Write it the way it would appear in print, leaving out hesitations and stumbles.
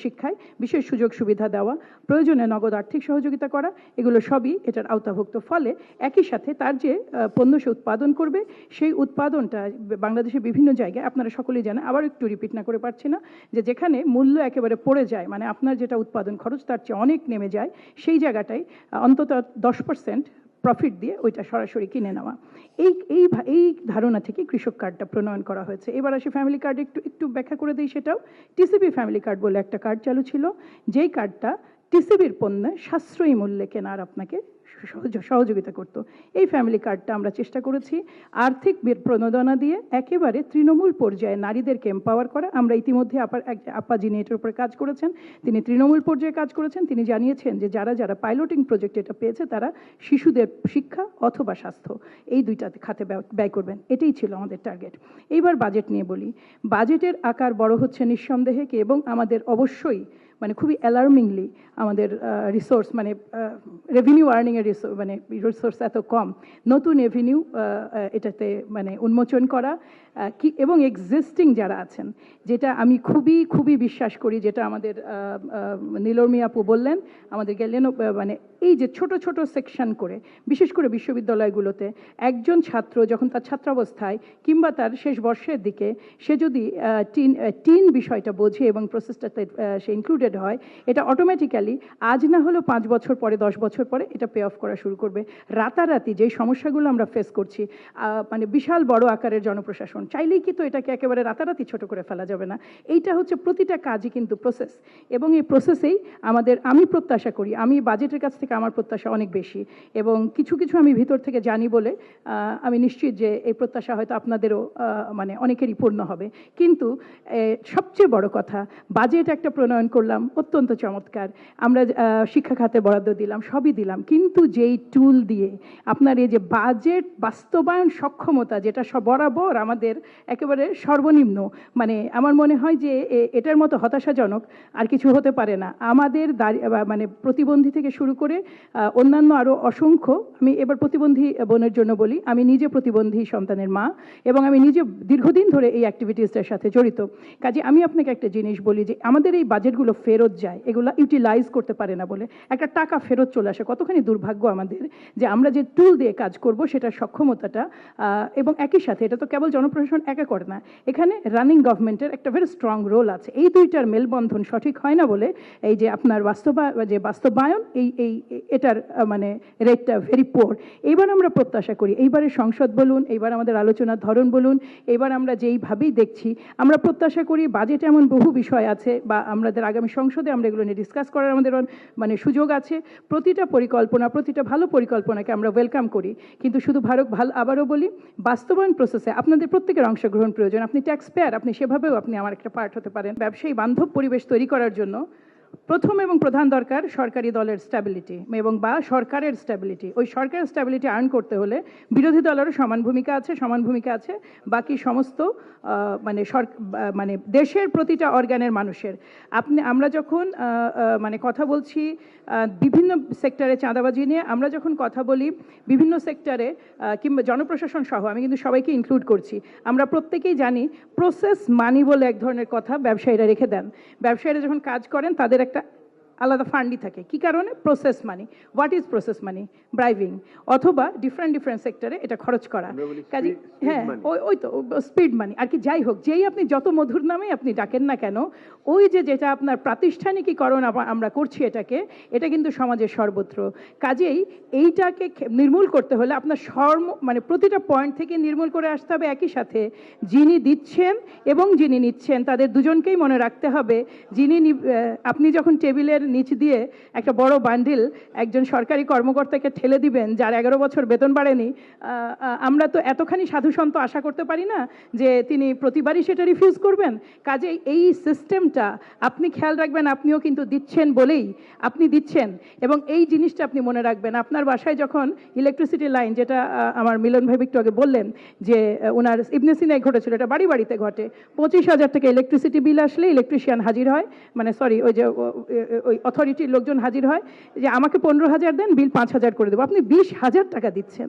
শিক্ষায় বিশেষ সুযোগ সুবিধা দেওয়া, প্রয়োজনে নগদ আর্থিক সহযোগিতা করা, এগুলো সবই এটার আওতাভুক্ত। ফলে একই সাথে তার যে পণ্য সে উৎপাদন করবে, সেই উৎপাদনটা বাংলাদেশের বিভিন্ন জায়গায় আপনারা সকলেই জানেন, আবার একটু রিপিট না করে পারছি না, যে যেখানে মূল্য একেবারে পড়ে যায়, মানে আপনার যেটা উৎপাদন খরচ তার চেয়ে অনেক নেমে যায়, সেই জায়গাটায় অন্তত 10% প্রফিট দিয়ে ওইটা সরাসরি কিনে নেওয়া। এই ধারণা থেকে কৃষক কার্ডটা প্রণয়ন করা হয়েছে। এবার আসি ফ্যামিলি কার্ড, একটু ব্যাখ্যা করে দিই। সেটাও টিসিবি ফ্যামিলি কার্ড বলে একটা কার্ড চালু ছিল, যেই কার্ডটা টিসিবির পণ্যে সাশ্রয়ী মূল্যে কেনার আপনাকে সহযোগিতা করত। এই ফ্যামিলি কার্ডটা আমরা চেষ্টা করেছি আর্থিক প্রণোদনা দিয়ে একেবারে তৃণমূল পর্যায়ে নারীদেরকে এম্পাওয়ার করা। আমরা ইতিমধ্যে আপা যিনি এটার উপরে কাজ করেছেন, তিনি তৃণমূল পর্যায়ে কাজ করেছেন। তিনি জানিয়েছেন যে যারা পাইলটিং প্রজেক্ট এটা পেয়েছে তারা শিশুদের শিক্ষা অথবা স্বাস্থ্য এই দুইটাতে খাতে ব্যয় করবেন। এটাই ছিল আমাদের টার্গেট। এইবার বাজেট নিয়ে বলি। বাজেটের আকার বড় হচ্ছে নিঃসন্দেহে, এবং আমাদের অবশ্যই মানে খুবই অ্যালার্মিংলি আমাদের রিসোর্স মানে রেভিনিউ আর্নিংয়ের মানে রিসোর্স এত কম। নতুন রেভিনিউ এটাতে মানে উন্মোচন করা কি, এবং এক্সিস্টিং যারা আছেন, যেটা আমি খুবই বিশ্বাস করি, যেটা আমাদের নীলর্মি আপু বললেন, আমাদের গেলেন, মানে এই যে ছোট ছোট সেকশন করে, বিশেষ করে বিশ্ববিদ্যালয়গুলোতে একজন ছাত্র যখন তার ছাত্রাবস্থায় কিংবা তার শেষ বর্ষের দিকে সে যদি টিন বিষয়টা বোঝে এবং প্রসেসটাতে সে ইনক্লুডেড হয়, এটা অটোমেটিক্যালি আজ না হলেও 5 বছর পরে 10 বছর পরে এটা পে অফ করা শুরু করবে। রাতারাতি যেই সমস্যাগুলো আমরা ফেস করছি, মানে বিশাল বড় আকারের জনপ্রশাসন, চাইলেই কিন্তু এটাকে একেবারে রাতারাতি ছোট করে ফেলা যাবে না। এইটা হচ্ছে প্রতিটা কাজই কিন্তু প্রসেস, এবং এই প্রসেসেই আমি প্রত্যাশা করি, আমি বাজেটের কাছ থেকে আমার প্রত্যাশা অনেক বেশি, এবং কিছু আমি ভিতর থেকে জানি বলে আমি নিশ্চিত যে এই প্রত্যাশা হয়তো আপনাদেরও মানে অনেকেরই পূর্ণ হবে। কিন্তু সবচেয়ে বড় কথা, বাজেট একটা প্রণয়ন করলাম, অত্যন্ত চমৎকার, আমরা শিক্ষা খাতে বরাদ্দ দিলাম, সবই দিলাম, কিন্তু যেই টুল দিয়ে আপনার এই যে বাজেট বাস্তবায়ন সক্ষমতা, যেটা বরাবর আমাদের একেবারে সর্বনিম্ন, মানে আমার মনে হয় যে এটার মতো হতাশাজনক আর কিছু হতে পারে না। আমাদের মানে প্রতিবন্ধী থেকে শুরু করে অন্যান্য আরও অসংখ্য, আমি এবার প্রতিবন্ধী বোনের জন্য বলি, আমি নিজে প্রতিবন্ধী সন্তানের মা, এবং আমি নিজে দীর্ঘদিন ধরে এই অ্যাক্টিভিটিসটার সাথে জড়িত। কাজে আমি আপনাকে একটা জিনিস বলি, যে আমাদের এই বাজেটগুলো ফেরত যায়, এগুলো ইউটিলাইজ করতে পারে না বলে একটা টাকা ফেরত চলে আসে। কতখানি দুর্ভাগ্য আমাদের যে আমরা যে টুল দিয়ে কাজ করব সেটার সক্ষমতাটা, এবং একই সাথে এটা তো কেবল জনপ্রশাসন একা করে না, এখানে রানিং গভর্নমেন্টের একটা ভেরি স্ট্রং রোল আছে। এই দুইটার মেলবন্ধন সঠিক হয় না বলে এই যে আপনার বাস্তবায়ন এটার মানে রেটটা ভেরি পোর। এইবার আমরা প্রত্যাশা করি, এইবারের সংসদ বলুন, এইবার আমাদের আলোচনার ধরন বলুন, এইবার আমরা যেইভাবেই দেখছি, আমরা প্রত্যাশা করি বাজেটে এমন বহু বিষয় আছে, বা আমাদের আগামী সংসদে আমরা এগুলো নিয়ে ডিসকাস করার আমাদের মানে সুযোগ আছে। প্রতিটা ভালো পরিকল্পনাকে আমরা ওয়েলকাম করি, কিন্তু শুধু আবারও বলি, বাস্তবায়ন প্রসেসে আপনাদের প্রত্যেকের অংশগ্রহণ প্রয়োজন। আপনি ট্যাক্স পেয়ার, আপনি সেভাবেও আপনি আমার একটা পার্ট হতে পারেন। ব্যবসায়ী বান্ধব পরিবেশ তৈরি করার জন্য প্রথম এবং প্রধান দরকার সরকারি দলের স্ট্যাবিলিটি, এবং বা সরকারের স্ট্যাবিলিটি। ওই সরকারের স্ট্যাবিলিটি আর্ন করতে হলে বিরোধী দলেরও সমান ভূমিকা আছে বাকি সমস্ত মানে দেশের প্রতিটা অর্গানের মানুষের। আমরা যখন মানে কথা বলছি বিভিন্ন সেক্টরে চাঁদাবাজি নিয়ে, আমরা যখন কথা বলি বিভিন্ন সেক্টরে কিংবা জনপ্রশাসন সহ, আমি কিন্তু সবাইকে ইনক্লুড করছি, আমরা প্রত্যেকেই জানি প্রসেস মানি বলে এক ধরনের কথা ব্যবসায়ীরা রেখে দেন। ব্যবসায়ীরা যখন কাজ করেন তাদের একটা আলাদা ফান্ডই থাকে। কি কারণে? Process money. What is process money? Bribing, অথবা ডিফারেন্ট সেক্টরে এটা খরচ করা। কাজে হ্যাঁ, ওই তো স্পিড মানি আর কি। যাই হোক, যেই আপনি যত মধুর নামে আপনি ডাকেন না কেন, ওই যেটা আপনার প্রাতিষ্ঠানিকীকরণ আমরা করছি, এটা কিন্তু সমাজের সর্বত্র। কাজেই এইটাকে নির্মূল করতে হলে আপনার মানে প্রতিটা পয়েন্ট থেকে নির্মূল করে আসতে হবে। একই সাথে যিনি দিচ্ছেন এবং যিনি নিচ্ছেন তাদের দুজনকেই মনে রাখতে হবে। আপনি যখন টেবিলের নিচ দিয়ে একটা বড় বান্ডিল একজন সরকারি কর্মকর্তাকে ঠেলে দিবেন যার 11 বছর বেতন বাড়েনি, আমরা তো এতখানি সাধুসন্ত আশা করতে পারি না যে তিনি প্রতিবারই সেটা রিফিউজ করবেন। কাজে এই সিস্টেমটা আপনি খেয়াল রাখবেন, আপনিও কিন্তু দিচ্ছেন বলেই আপনি দিচ্ছেন, এবং এই জিনিসটা আপনি মনে রাখবেন। আপনার বাসায় যখন ইলেকট্রিসিটি লাইন, যেটা আমার মিলন ভাই একটু আগে বললেন যে ওনার ইবনে সিনায় ঘটেছিল, এটা বাড়িতে ঘটে। 25,000 টাকা ইলেকট্রিসিটি বিল আসলে ইলেকট্রিশিয়ান হাজির হয়, মানে সরি ওই যে ওই অথরিটির লোকজন হাজির হয় যে আমাকে 15,000 দেন, বিল 5,000 করে দেবো। আপনি 20,000 টাকা দিচ্ছেন।